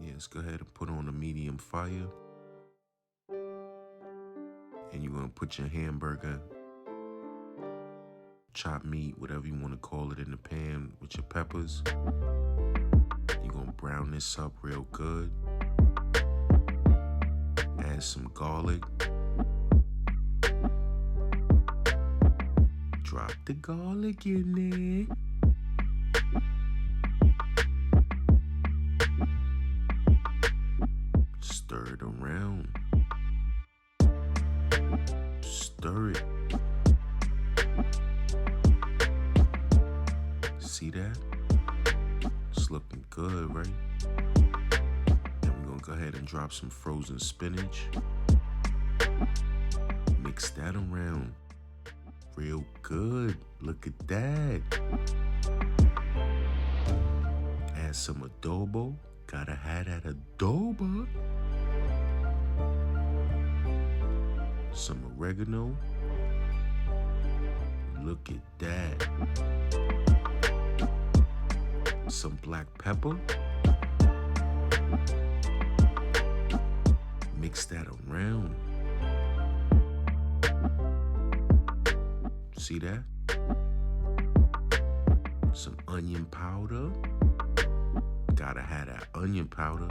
Let's go ahead and put on a medium fire. And you're gonna put your hamburger, chopped meat, whatever you wanna call it, in the pan with your peppers. You're gonna brown this up real good. Add some garlic. Drop the garlic in there. Stir it around. Stir it. See that? It's looking good, right? And we're gonna go ahead and drop some frozen spinach. Mix that around. Real good. Look at that. Add some adobo. Gotta have that adobo. Some oregano. Look at that. Some black pepper. Mix that around. See that? Some onion powder. Gotta have that onion powder.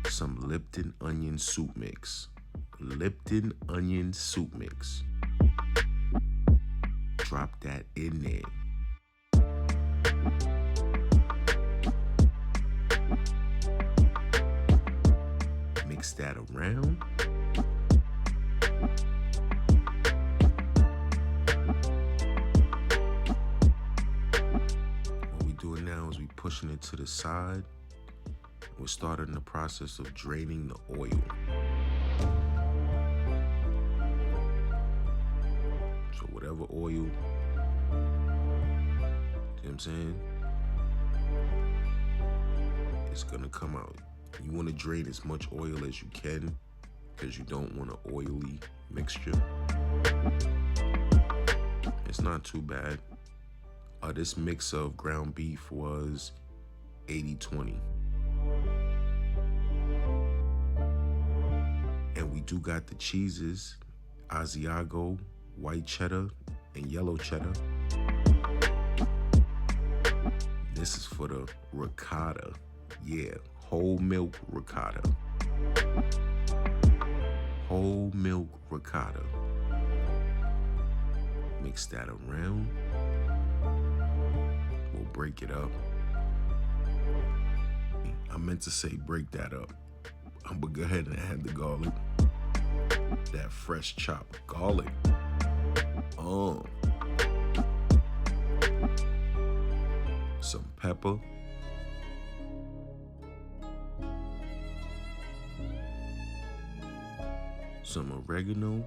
Some Lipton onion soup mix. Lipton onion soup mix. Drop that in there. Mix that around. What we doing now is we pushing it to the side. We're starting the process of draining the oil. So whatever oil, you know what I'm saying, it's gonna come out. You wanna drain as much oil as you can because you don't want an oily mixture. It's not too bad. This mix of ground beef was 80-20. And we do got the cheeses, Asiago, white cheddar, and yellow cheddar. This is for the ricotta. Yeah, whole milk ricotta. Whole milk ricotta. Mix that around. We'll break it up. I meant to say break that up. I'm gonna go ahead and add the garlic. That fresh chopped garlic. Some pepper. Some oregano.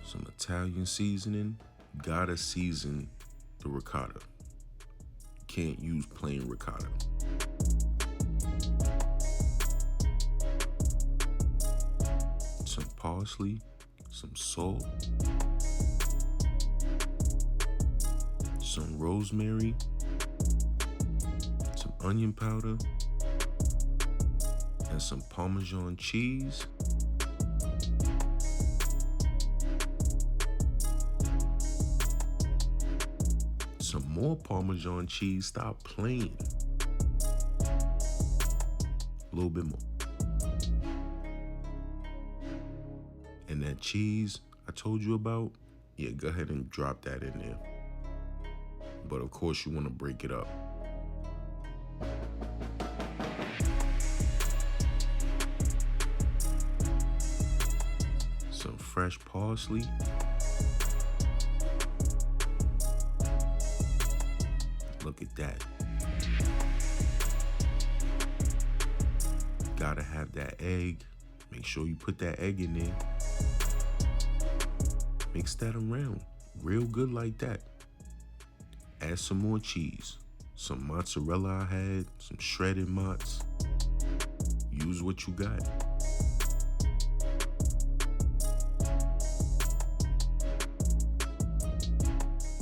Some Italian seasoning. Gotta season the ricotta. Can't use plain ricotta. Some parsley, some salt, some rosemary, some onion powder, and some Parmesan cheese. Some more Parmesan cheese. Stop playing. A little bit more. And that cheese I told you about, yeah, go ahead and drop that in there. But of course you want to break it up. Some fresh parsley. Look at that. Gotta have that egg. Make sure you put that egg in there. Mix that around real good like that. Add some more cheese. Some mozzarella I had, some shredded mozz. Use what you got.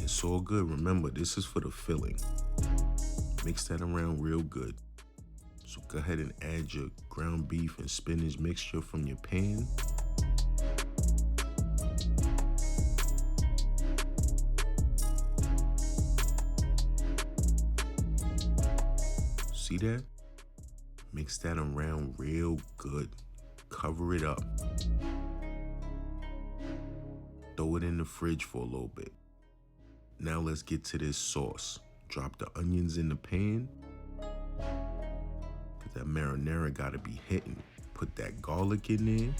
As It's all good. Remember, this is for the filling. Mix that around real good. So go ahead and add your ground beef and spinach mixture from your pan. See that? Mix that around real good. Cover it up. Throw it in the fridge for a little bit. Now let's get to this sauce. Drop the onions in the pan. Cause that marinara gotta be hitting. Put that garlic in there.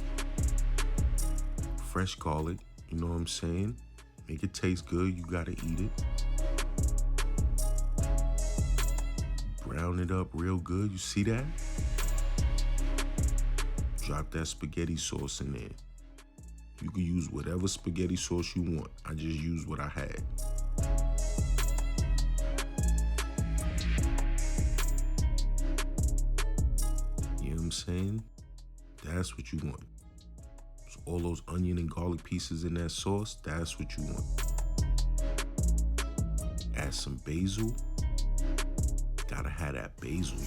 Fresh garlic, you know what I'm saying? Make it taste good, you gotta eat it. Brown it up real good, you see that? Drop that spaghetti sauce in there. You can use whatever spaghetti sauce you want. I just used what I had. You know what I'm saying? That's what you want. So all those onion and garlic pieces in that sauce, that's what you want. Add some basil. Gotta have that basil.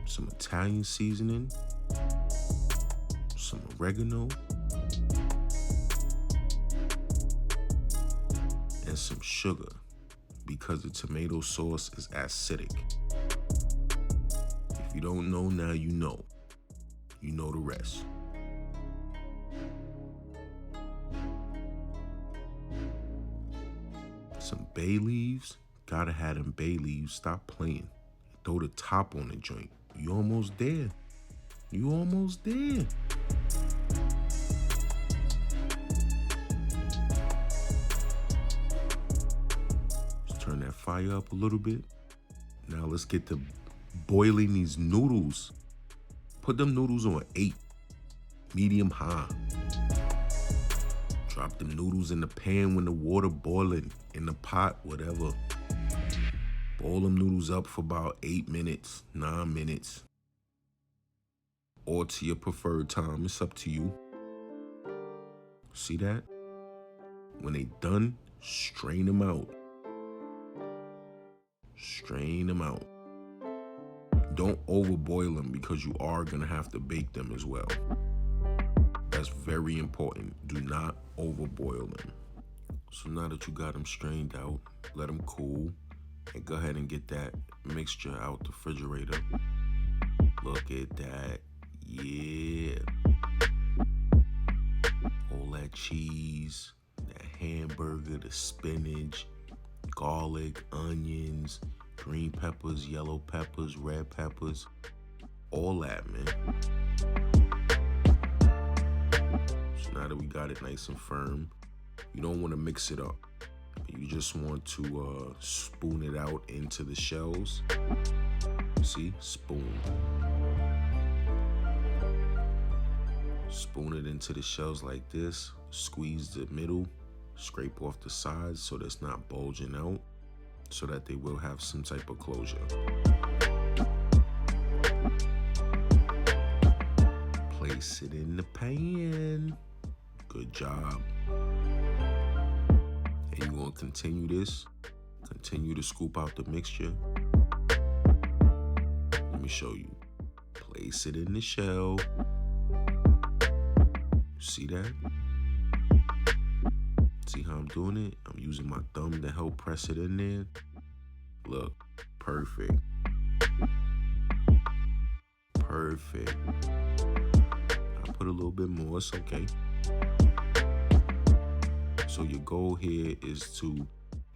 Some Italian seasoning. Some oregano. And some sugar, because the tomato sauce is acidic. If you don't know, now you know. You know the rest. Some bay leaves. Gotta have them bay leaves. Stop playing. Throw the top on the joint. You almost there. You almost there. Just turn that fire up a little bit. Now let's get to boiling these noodles. Put them noodles on 8, medium high. Drop them noodles in the pan when the water boiling, in the pot, whatever. Boil them noodles up for about 8 minutes, 9 minutes. Or to your preferred time, it's up to you. See that? When they done, strain them out. Strain them out. Don't overboil them because you are gonna have to bake them as well. That's very important. Do not overboil them. So now that you got them strained out, let them cool, and go ahead and get that mixture out the refrigerator. Look at that. Yeah. All that cheese, that hamburger, the spinach, garlic, onions, green peppers, yellow peppers, red peppers, all that, man. So now that we got it nice and firm, you don't want to mix it up. You just want to spoon it out into the shells. See? Spoon. Spoon it into the shells like this. Squeeze the middle. Scrape off the sides so that's not bulging out, so that they will have some type of closure. Place it in the pan. Good job. And you're gonna continue this. Continue to scoop out the mixture. Let me show you. Place it in the shell. See that? See how I'm doing it? I'm using my thumb to help press it in there. Look, perfect. Perfect. I'll put a little bit more, it's okay. So your goal here is to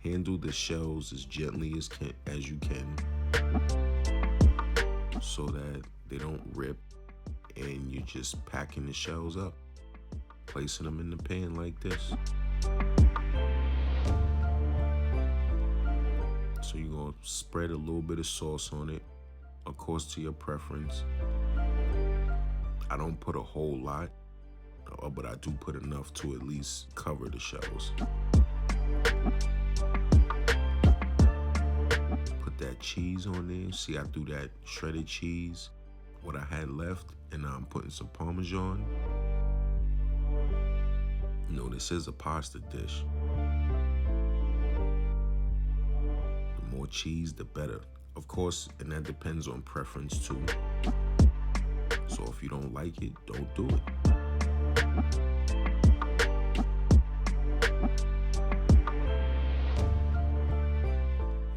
handle the shells as gently as you can, so that they don't rip and you're just packing the shells up, placing them in the pan like this. So you're gonna spread a little bit of sauce on it, of course to your preference. I don't put a whole lot, but I do put enough to at least cover the shells. Put that cheese on there. See, I threw that shredded cheese, what I had left, and now I'm putting some Parmesan. No, this is a pasta dish. The more cheese, the better. Of course, and that depends on preference too. So if you don't like it, don't do it.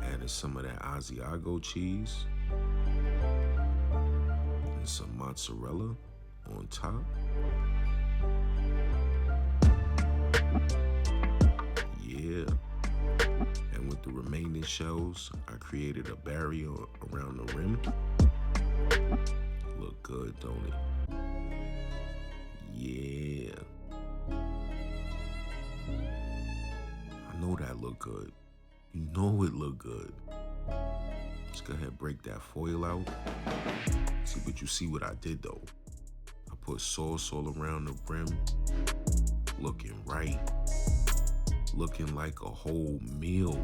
Added some of that Asiago cheese and some mozzarella on top. Yeah. And with the remaining shells, I created a barrier around the rim. Look good, don't it? Yeah. I know that look good. You know it look good. Let's go ahead and break that foil out. See, but you see what I did though. I put sauce all around the rim. Looking right. Looking like a whole meal.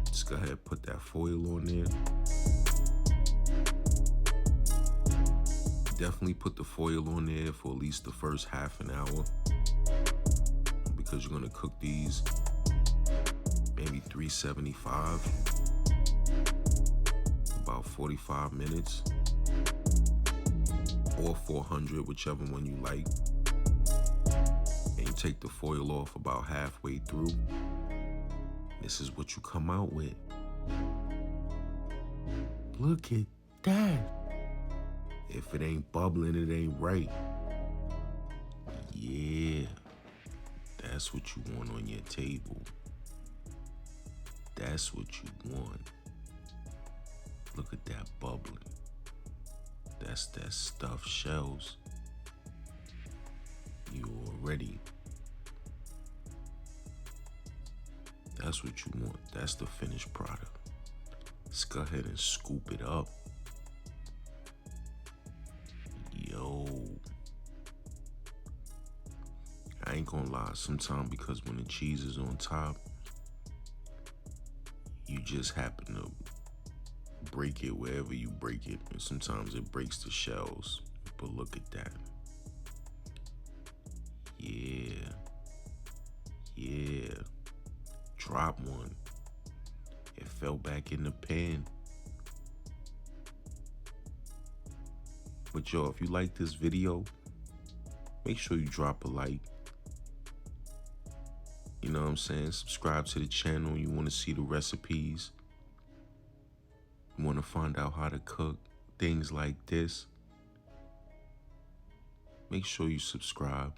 Just go ahead and put that foil on there. Definitely put the foil on there for at least the first half an hour, because you're gonna cook these maybe 375, about 45 minutes, or 400, whichever one you like. And you take the foil off about halfway through. This is what you come out with. Look at that. If it ain't bubbling, it ain't right. Yeah, that's what you want on your table. That's what you want. Look at that bubbling. That's that stuffed shells. You already. That's what you want. That's the finished product. Let's go ahead and scoop it up. Yo. I ain't gonna lie, sometimes because when the cheese is on top, you just happen to break it wherever you break it, and sometimes it breaks the shells. But look at that. Yeah. Yeah. Drop one. It fell back in the pan. But yo, if you like this video, make sure you drop a like. You know what I'm saying? Subscribe to the channel. You want to see the recipes. You want to find out how to cook things like this. Make sure you subscribe.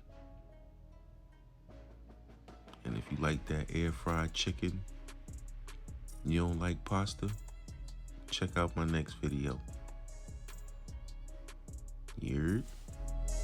And if you like that air fried chicken, you don't like pasta, check out my next video. You heard?